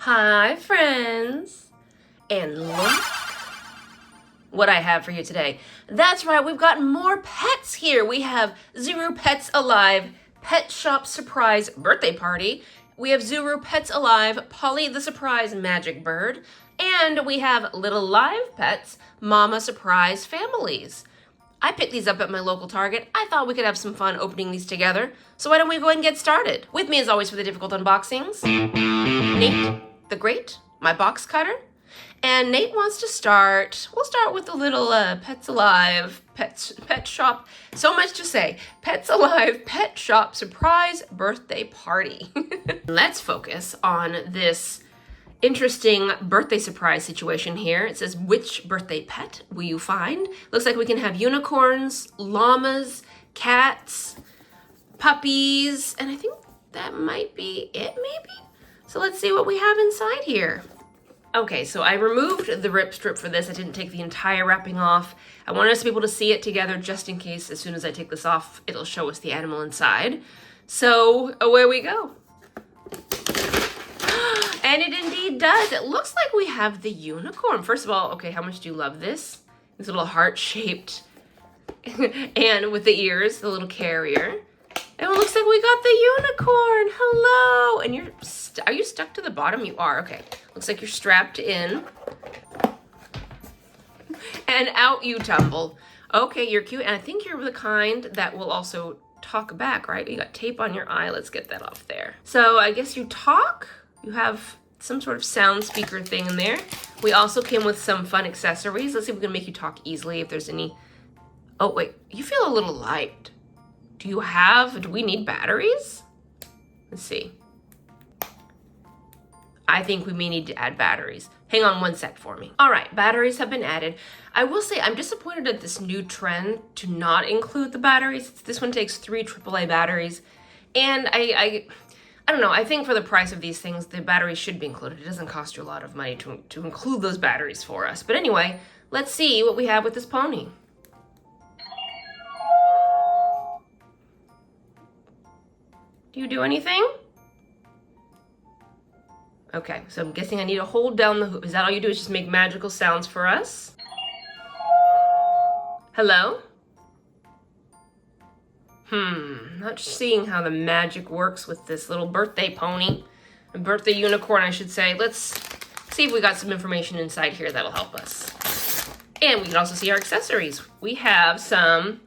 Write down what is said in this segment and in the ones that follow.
Hi friends, and look what I have for you today. That's right, we've got more pets here. We have Zuru Pets Alive Pet Shop Surprise Birthday Party. We have Zuru Pets Alive Polly the Surprise Magic Bird. And we have Little Live Pets Mama Surprise Families. I picked these up at my local Target. I thought we could have some fun opening these together. So why don't we go ahead and get started? With me as always for the difficult unboxings, Nate the Great, my box cutter. And Nate wants to start. We'll start with the little Pets Alive Pet Shop. So much to say. Pets Alive Pet Shop Surprise Birthday Party. Let's focus on this interesting birthday surprise situation here. It says, which birthday pet will you find? Looks like we can have unicorns, llamas, cats, puppies, and I think that might be it maybe? So let's see what we have inside here. Okay, so I removed the rip strip for this. I didn't take the entire wrapping off. I wanted us to be able to see it together just in case as soon as I take this off, it'll show us the animal inside. So away we go. And it indeed does. It looks like we have the unicorn. First of all, okay, how much do you love this? This little heart-shaped and with the ears, the little carrier. And it looks like we got the unicorn. Hello. And are you stuck to the bottom? You are. Okay. Looks like you're strapped in. And out you tumble. Okay, you're cute. And I think you're the kind that will also talk back, right? You got tape on your eye. Let's get that off there. So I guess you talk. You have some sort of sound speaker thing in there. We also came with some fun accessories. Let's see if we can make you talk easily if there's any. Oh, wait. You feel a little light. Do we need batteries? Let's see. I think we may need to add batteries. Hang on one sec for me. All right, batteries have been added. I will say I'm disappointed at this new trend to not include the batteries. This one takes 3 AAA batteries. And I don't know, I think for the price of these things, the batteries should be included. It doesn't cost you a lot of money to include those batteries for us. But anyway, let's see what we have with this pony. Do you do anything? Okay, so I'm guessing I need to hold down the hoop. Is that all you do is just make magical sounds for us? Hello? Not seeing how the magic works with this little birthday pony. A birthday unicorn, I should say. Let's see if we got some information inside here that'll help us. And we can also see our accessories. We have some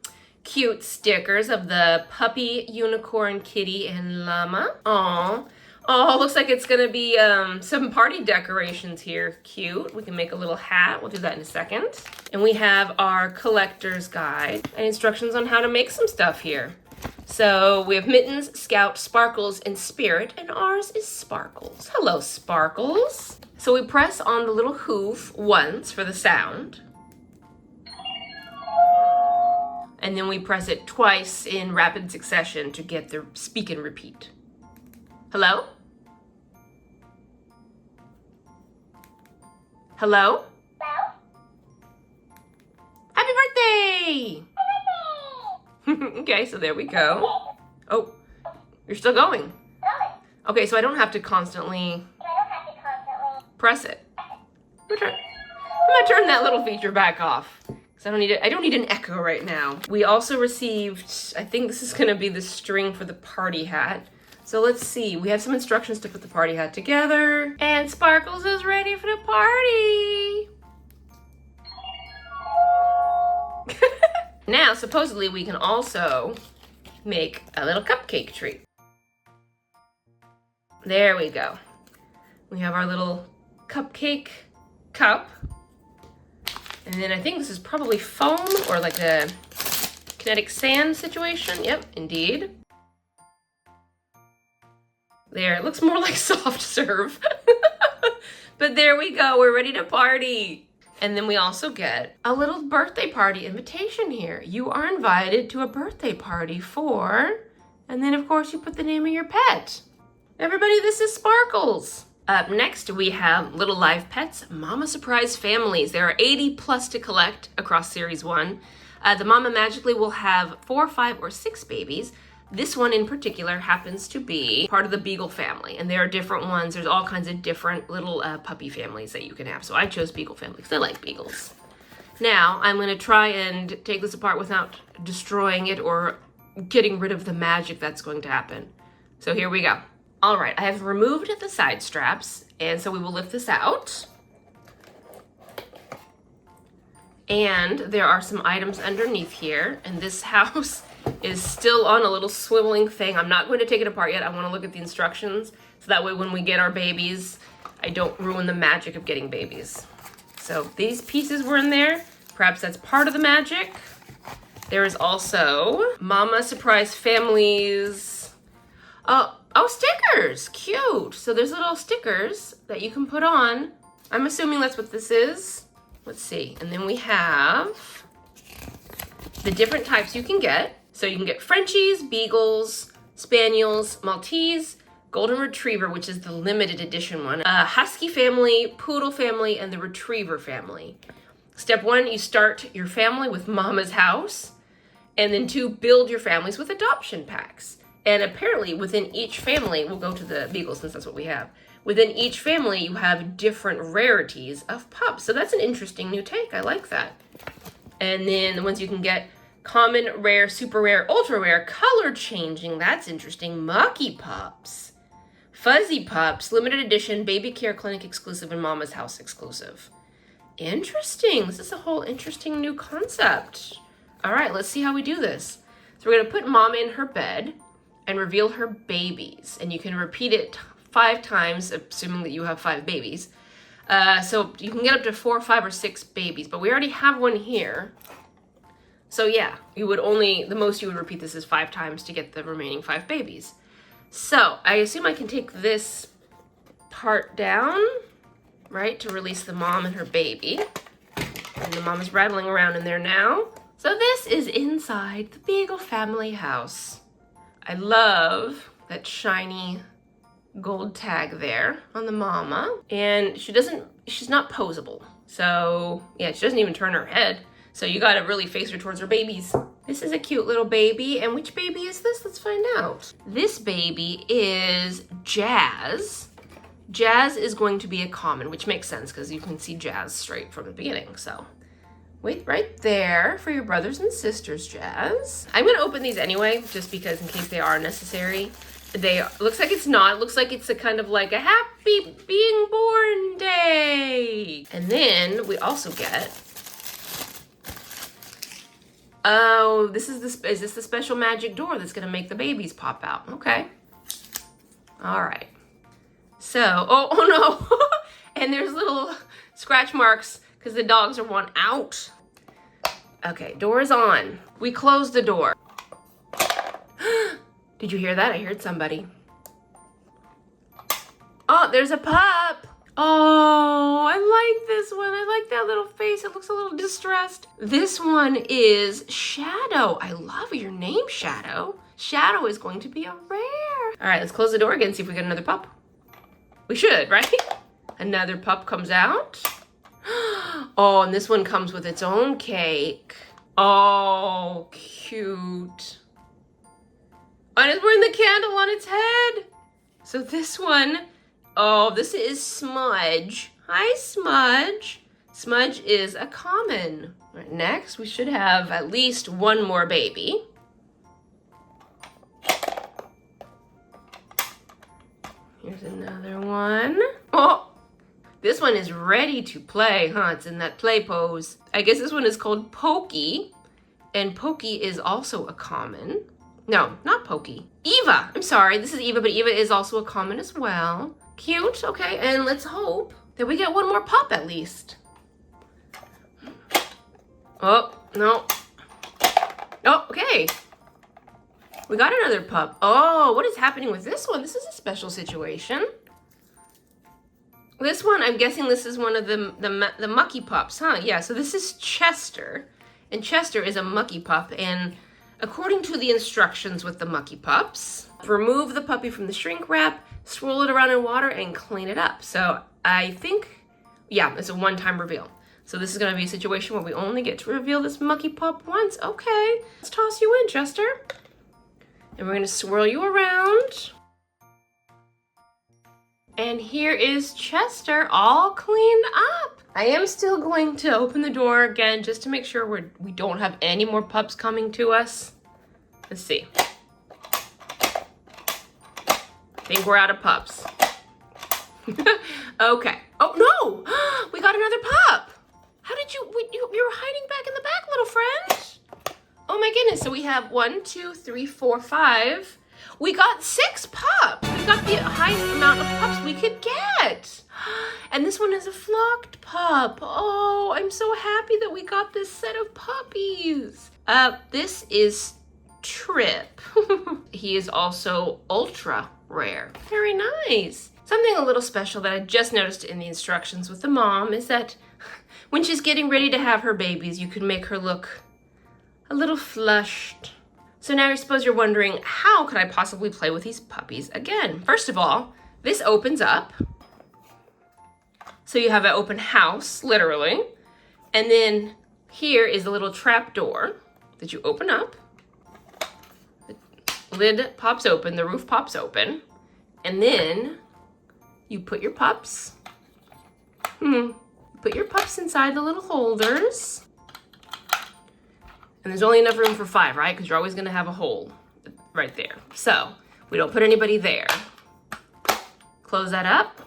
cute stickers of the puppy, unicorn, kitty, and llama. Aww. Oh, looks like it's gonna be some party decorations here. Cute. We can make a little hat. We'll do that in a second. And we have our collector's guide and instructions on how to make some stuff here. So we have Mittens, Scout, Sparkles, and Spirit, and ours is Sparkles. Hello, Sparkles. So we press on the little hoof once for the sound. And then we press it twice in rapid succession to get the speak and repeat. Hello? Hello? Hello? Happy birthday! Okay, so there we go. Oh, you're still going. Okay, so I don't have to constantly press it. I'm gonna turn that little feature back off. I don't need an echo right now. We also received, I think this is gonna be the string for the party hat. So let's see, we have some instructions to put the party hat together. And Sparkles is ready for the party. Now, supposedly we can also make a little cupcake treat. There we go. We have our little cupcake cup. And then I think this is probably foam or like a kinetic sand situation. Yep, indeed. There, it looks more like soft serve. But there we go, we're ready to party. And then we also get a little birthday party invitation here. You are invited to a birthday party for, and then of course you put the name of your pet. Everybody, this is Sparkles. Up next, we have Little Live Pets Mama Surprise Families. There are 80 plus to collect across Series 1. The mama magically will have 4, 5, or 6 babies. This one in particular happens to be part of the beagle family, and there are different ones. There's all kinds of different little puppy families that you can have. So I chose beagle family because I like beagles. Now I'm going to try and take this apart without destroying it or getting rid of the magic that's going to happen. So here we go. All right, I have removed the side straps, and so we will lift this out. And there are some items underneath here, and this house is still on a little swiveling thing. I'm not going to take it apart yet. I want to look at the instructions, so that way when we get our babies, I don't ruin the magic of getting babies. So these pieces were in there. Perhaps that's part of the magic. There is also Mama Surprise Families. Oh, stickers, cute. So there's little stickers that you can put on. I'm assuming that's what this is. Let's see. And then we have the different types you can get. So you can get Frenchies, Beagles, Spaniels, Maltese, Golden Retriever, which is the limited edition one, Husky family, Poodle family, and the Retriever family. Step 1, you start your family with Mama's house. And then 2, build your families with adoption packs. And apparently within each family, we'll go to the Beagles since that's what we have. Within each family, you have different rarities of pups. So that's an interesting new take. I like that. And then the ones you can get, common, rare, super rare, ultra rare, color changing. That's interesting. Mucky Pups. Fuzzy Pups, limited edition, baby care clinic exclusive and Mama's house exclusive. Interesting. This is a whole interesting new concept. All right, let's see how we do this. So we're going to put Mama in her bed and reveal her babies. And you can repeat it 5 times, assuming that you have 5 babies. So you can get up to 4, 5, or 6 babies, but we already have one here. So yeah, you would only, the most you would repeat this is 5 times to get the remaining 5 babies. So I assume I can take this part down, right, to release the mom and her baby. And the mom is rattling around in there now. So this is inside the Beagle family house. I love that shiny gold tag there on the mama. And she's not posable. So yeah, she doesn't even turn her head. So you gotta really face her towards her babies. This is a cute little baby. And which baby is this? Let's find out. This baby is Jazz. Jazz is going to be a common, which makes sense because you can see Jazz straight from the beginning. So wait right there for your brothers and sisters, Jazz. I'm gonna open these anyway, just because in case they are necessary. Looks like it's not. It looks like it's a kind of like a happy being born day. And then we also get, oh, is this the special magic door that's gonna make the babies pop out? Okay. All right. So, oh no. And there's little scratch marks because the dogs are want out. Okay, door is on. We closed the door. Did you hear that? I heard somebody. Oh, there's a pup. Oh, I like this one. I like that little face. It looks a little distressed. This one is Shadow. I love your name, Shadow. Shadow is going to be a rare. All right, let's close the door again, see if we get another pup. We should, right? Another pup comes out. Oh, and this one comes with its own cake. Oh, cute. And it's wearing the candle on its head. So this one, oh, this is Smudge. Hi, Smudge. Smudge is a common. Right, next, we should have at least one more baby. Here's another one. Oh, this one is ready to play, huh? It's in that play pose. I guess this one is called Pokey. And Pokey is also a common. No, not Pokey. Eva. I'm sorry, this is Eva, but Eva is also a common as well. Cute, okay, and let's hope that we get one more pup at least. Oh, no. Oh, okay. We got another pup. Oh, what is happening with this one? This is a special situation. This one, I'm guessing this is one of the Mucky Pups, huh? Yeah, so this is Chester. And Chester is a Mucky Pup. And according to the instructions with the Mucky Pups, remove the puppy from the shrink wrap, swirl it around in water, and clean it up. So I think, yeah, it's a one-time reveal. So this is going to be a situation where we only get to reveal this Mucky Pup once. Okay, let's toss you in, Chester. And we're gonna swirl you around. And here is Chester all cleaned up. I am still going to open the door again just to make sure we don't have any more pups coming to us. Let's see. I think we're out of pups. Okay. Oh no! We got another pup! How did you were hiding back in the back, little friend? Oh my goodness, so we have 1, 2, 3, 4, 5. We got 6 pups. We got the highest amount of pups we could get. And this one is a flocked pup. Oh, I'm so happy that we got this set of puppies. This is Trip. He is also ultra rare. Very nice. Something a little special that I just noticed in the instructions with the mom is that when she's getting ready to have her babies, you can make her look a little flushed. So now I suppose you're wondering, how could I possibly play with these puppies again? First of all, this opens up. So you have an open house, literally. And then here is a little trap door that you open up. The lid pops open, the roof pops open. And then you put your pups. Put your pups inside the little holders. And there's only enough room for 5, right? Because you're always gonna have a hole right there. So we don't put anybody there. Close that up,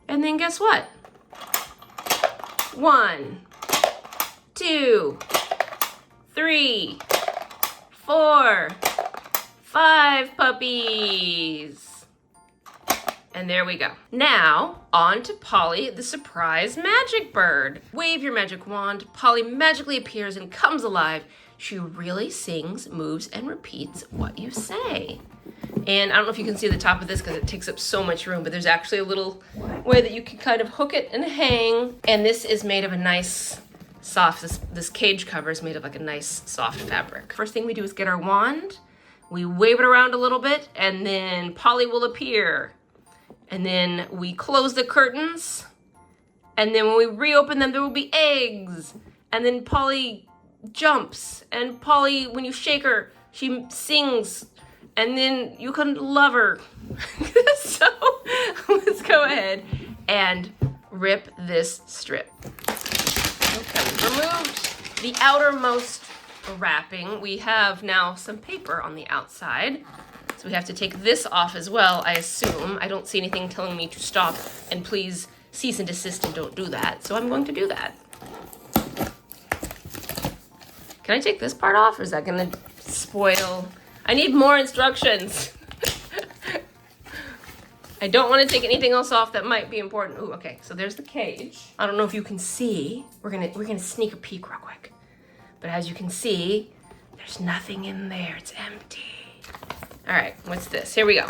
and then guess what? 1, 2, 3, 4, 5 puppies. And there we go. Now, on to Polly, the surprise magic bird. Wave your magic wand, Polly magically appears and comes alive. She really sings, moves, and repeats what you say. And I don't know if you can see the top of this because it takes up so much room, but there's actually a little way that you can kind of hook it and hang. And this is made of a nice, soft, this cage cover is made of like a nice, soft fabric. First thing we do is get our wand. We wave it around a little bit, and then Polly will appear. And then we close the curtains. And then when we reopen them, there will be eggs. And then Polly jumps. And Polly, when you shake her, she sings. And then you can love her. So let's go ahead and rip this strip. Okay, removed the outermost wrapping. We have now some paper on the outside. So we have to take this off as well, I assume. I don't see anything telling me to stop and please cease and desist and don't do that. So I'm going to do that. Can I take this part off or is that gonna spoil? I need more instructions. I don't want to take anything else off that might be important. Ooh, okay, so there's the cage. I don't know if you can see. We're gonna sneak a peek real quick. But as you can see, there's nothing in there, it's empty. All right, what's this? Here we go.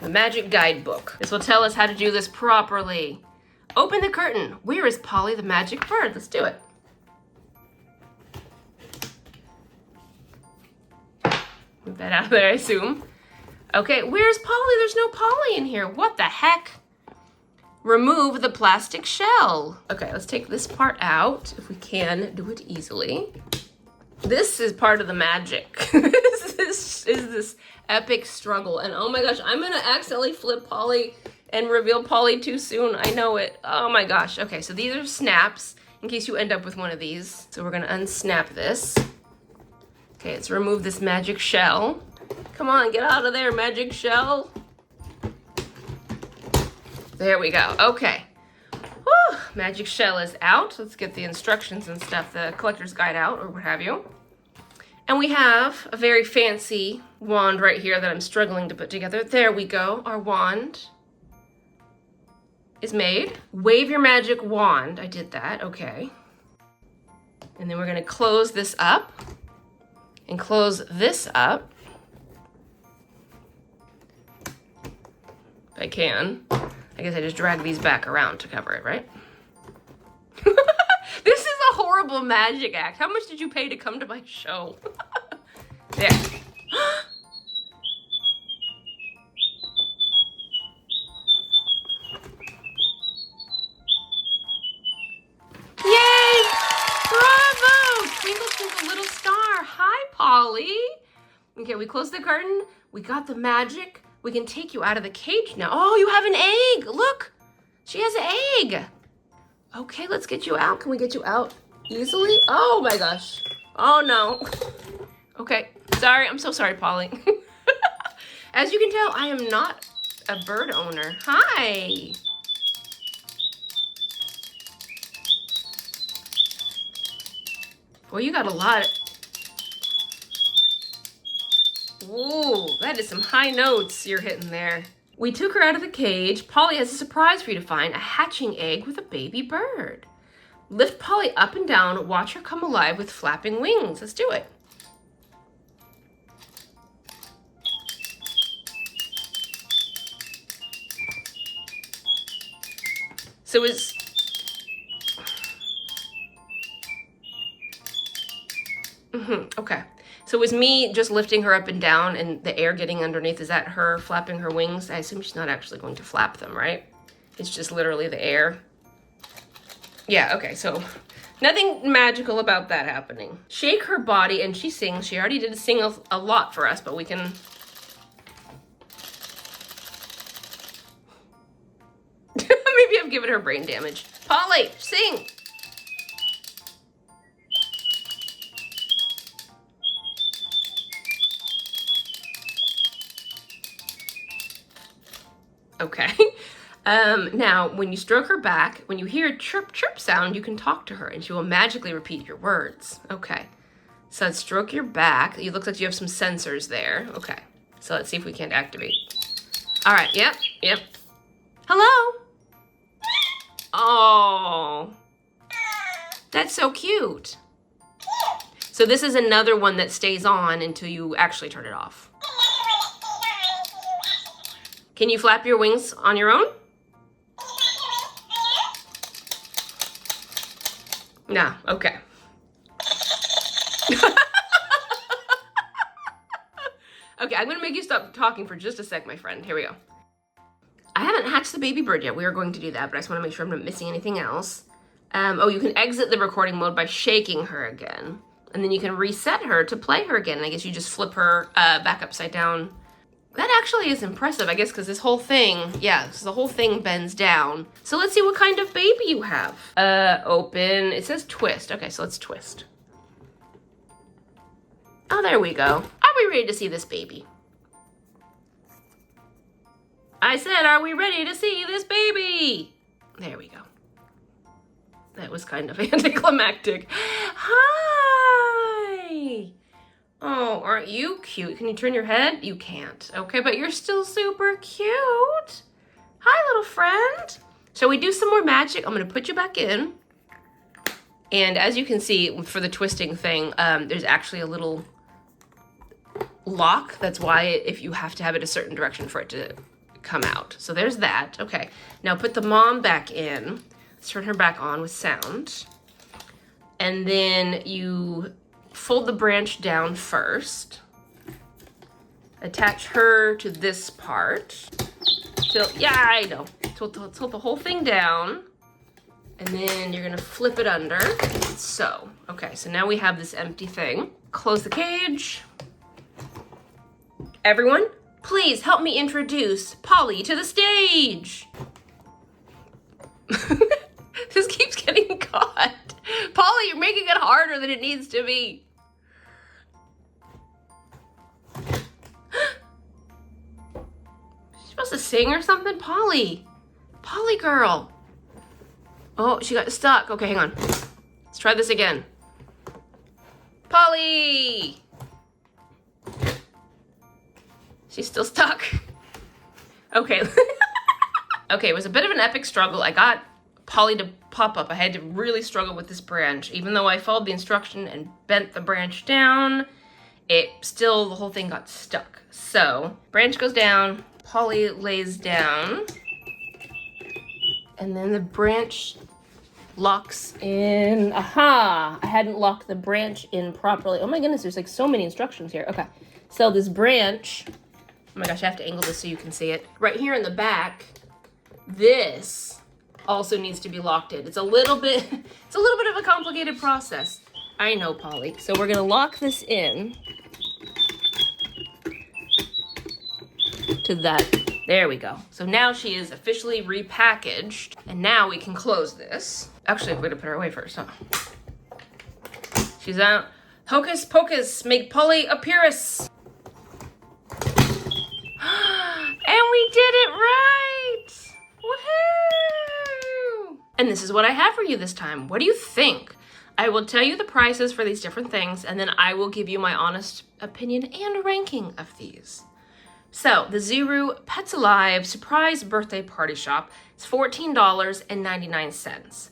The magic guidebook. This will tell us how to do this properly. Open the curtain. Where is Polly the magic bird? Let's do it. Move that out of there, I assume. Okay, where's Polly? There's no Polly in here. What the heck? Remove the plastic shell. Okay, let's take this part out if we can do it easily. This is part of the magic. This is this epic struggle. And oh my gosh, I'm gonna accidentally flip Polly and reveal Polly too soon. I know it. Oh my gosh. Okay, so these are snaps in case you end up with one of these. So we're gonna unsnap this. Okay, let's remove this magic shell. Come on, get out of there, magic shell. There we go. Okay. Whew, magic shell is out. Let's get the instructions and stuff, the collector's guide out or what have you. And we have a very fancy wand right here that I'm struggling to put together. There we go. Our wand is made. Wave your magic wand. I did that. Okay. And then we're going to close this up and close this up. If I can. I guess I just drag these back around to cover it, right? This is a horrible magic act. How much did you pay to come to my show? There. Yay! Bravo! Twinkle, twinkle, little star. Hi, Polly. Okay, we closed the curtain. We got the magic. We can take you out of the cage now. Oh, you have an egg. Look, she has an egg. Okay, let's get you out. Can we get you out easily? Oh my gosh. Oh no. Okay, sorry. I'm so sorry, Polly. As you can tell, I am not a bird owner. Hi. Well, you got a lot. Ooh, that is some high notes you're hitting there. We took her out of the cage. Polly has a surprise for you to find, a hatching egg with a baby bird. Lift Polly up and down, watch her come alive with flapping wings. Let's do it. So okay. So it was me just lifting her up and down and the air getting underneath. Is that her flapping her wings? I assume she's not actually going to flap them, right? It's just literally the air. Yeah, okay, so nothing magical about that happening. Shake her body and she sings. She already did sing a lot for us, but we can... Maybe I've given her brain damage. Polly, sing! Okay. Now, when you stroke her back, when you hear a chirp chirp sound, you can talk to her and she will magically repeat your words. Okay. So let's stroke your back. It looks like you have some sensors there. Okay. So let's see if we can't activate. All right. Yep. Yep. Hello. Oh. That's so cute. So this is another one that stays on until you actually turn it off. Can you flap your wings on your own? No, okay. Okay, I'm gonna make you stop talking for just a sec, my friend. Here we go. I haven't hatched the baby bird yet. We are going to do that, but I just wanna make sure I'm not missing anything else. Oh, you can exit the recording mode by shaking her again. And then you can reset her to play her again. And I guess you just flip her back upside down. That actually is impressive, I guess, because this whole thing, yeah, so the whole thing bends down. So let's see what kind of baby you have. Open, it says twist. Okay, so let's twist. Oh, there we go. Are we ready to see this baby? I said, are we ready to see this baby? There we go. That was kind of anticlimactic. Hi. Oh, aren't you cute? Can you turn your head? You can't. Okay, but you're still super cute. Hi, little friend. Shall we do some more magic? I'm gonna put you back in. And as you can see, for the twisting thing, there's actually a little lock. That's why if you have to have it a certain direction for it to come out. So there's that. Okay, now put the mom back in. Let's turn her back on with sound. And then you fold the branch down first. Attach her to this part. Tilt, yeah, I know. Tilt the whole thing down. And then you're gonna flip it under. So, okay, so now we have this empty thing. Close the cage. Everyone, please help me introduce Polly to the stage. This keeps getting caught. Polly, you're making it harder than it needs to be. She's supposed to sing or something? Polly. Polly girl. Oh, she got stuck. Okay, hang on. Let's try this again. Polly. She's still stuck. Okay. Okay, it was a bit of an epic struggle. I got Polly to pop up. I had to really struggle with this branch. Even though I followed the instruction and bent the branch down, the whole thing got stuck. So, branch goes down, Polly lays down, and then the branch locks in. Aha! I hadn't locked the branch in properly. Oh my goodness, there's like so many instructions here. Okay, so this branch, oh my gosh, I have to angle this so you can see it. Right here in the back, this also needs to be locked in. It's a little bit of a complicated process. I know, Polly. So we're gonna lock this in. to that. There we go. So now she is officially repackaged, and now we can close this. Actually, we're gonna put her away first, huh? She's out. Hocus pocus, make Polly appearance. And we did it right! Woohoo! And this is what I have for you this time. What do you think? I will tell you the prices for these different things, and then I will give you my honest opinion and ranking of these. So, the Zuru Pets Alive Surprise Birthday Party Shop is $14.99.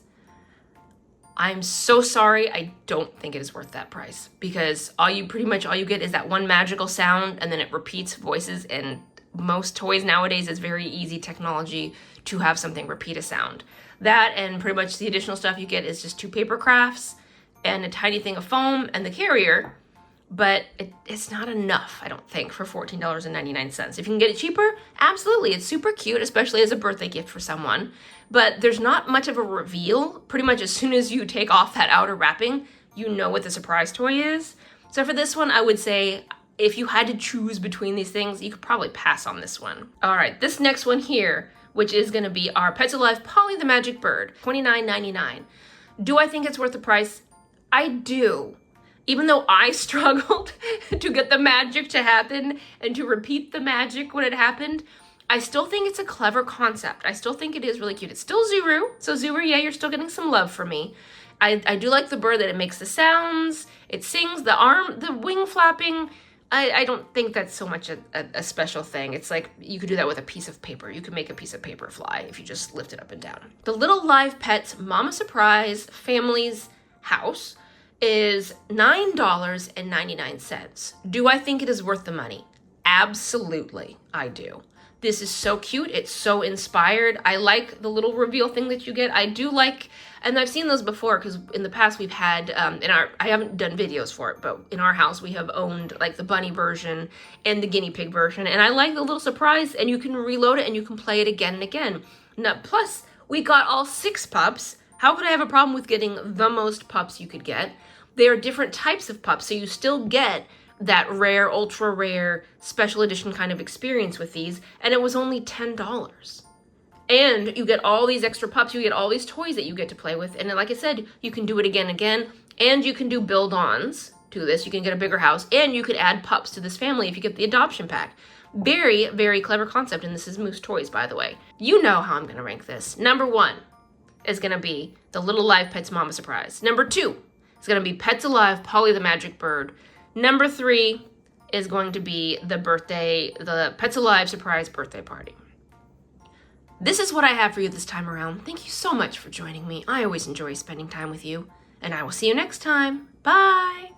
I'm so sorry, I don't think it is worth that price, because pretty much all you get is that one magical sound, and then it repeats voices, and most toys nowadays is very easy technology to have something repeat a sound. That and pretty much the additional stuff you get is just 2 paper crafts and a tiny thing of foam and the carrier, but it's not enough, I don't think, for $14.99. If you can get it cheaper, absolutely. It's super cute, especially as a birthday gift for someone, but there's not much of a reveal. Pretty much as soon as you take off that outer wrapping, you know what the surprise toy is. So for this one, I would say, if you had to choose between these things, you could probably pass on this one. All right, this next one here, which is gonna be our Pets Alive Polly the Magic Bird, $29.99. Do I think it's worth the price? I do. Even though I struggled to get the magic to happen and to repeat the magic when it happened, I still think it's a clever concept. I still think it is really cute. It's still Zuru, so Zuru, yeah, you're still getting some love from me. I do like the bird that it makes the sounds, it sings, the wing flapping. I don't think that's so much a special thing. It's like you could do that with a piece of paper. You could make a piece of paper fly if you just lift it up and down. The Little Live Pets Mama Surprise Family's House is $9.99. Do I think it is worth the money? Absolutely, I do. This is so cute. It's so inspired. I like the little reveal thing that you get. I do like, and I've seen those before because in the past we've had, I haven't done videos for it, but in our house we have owned like the bunny version and the guinea pig version. And I like the little surprise, and you can reload it and you can play it again and again. Now, plus we got all 6 pups. How could I have a problem with getting the most pups you could get? They are different types of pups, so you still get that rare, ultra rare, special edition kind of experience with these, and it was only $10. And you get all these extra pups, you get all these toys that you get to play with, and like I said, you can do it again and again, and you can do build-ons to this. You can get a bigger house, and you could add pups to this family if you get the adoption pack. Very, very clever concept, and this is Moose Toys, by the way. You know how I'm gonna rank this. Number 1 is gonna be the Little Live Pets Mama Surprise. Number 2 is gonna be Pets Alive Polly the Magic Bird. Number 3 is going to be the Pets Alive Surprise Birthday Party. This is what I have for you this time around. Thank you so much for joining me. I always enjoy spending time with you, and I will see you next time. Bye!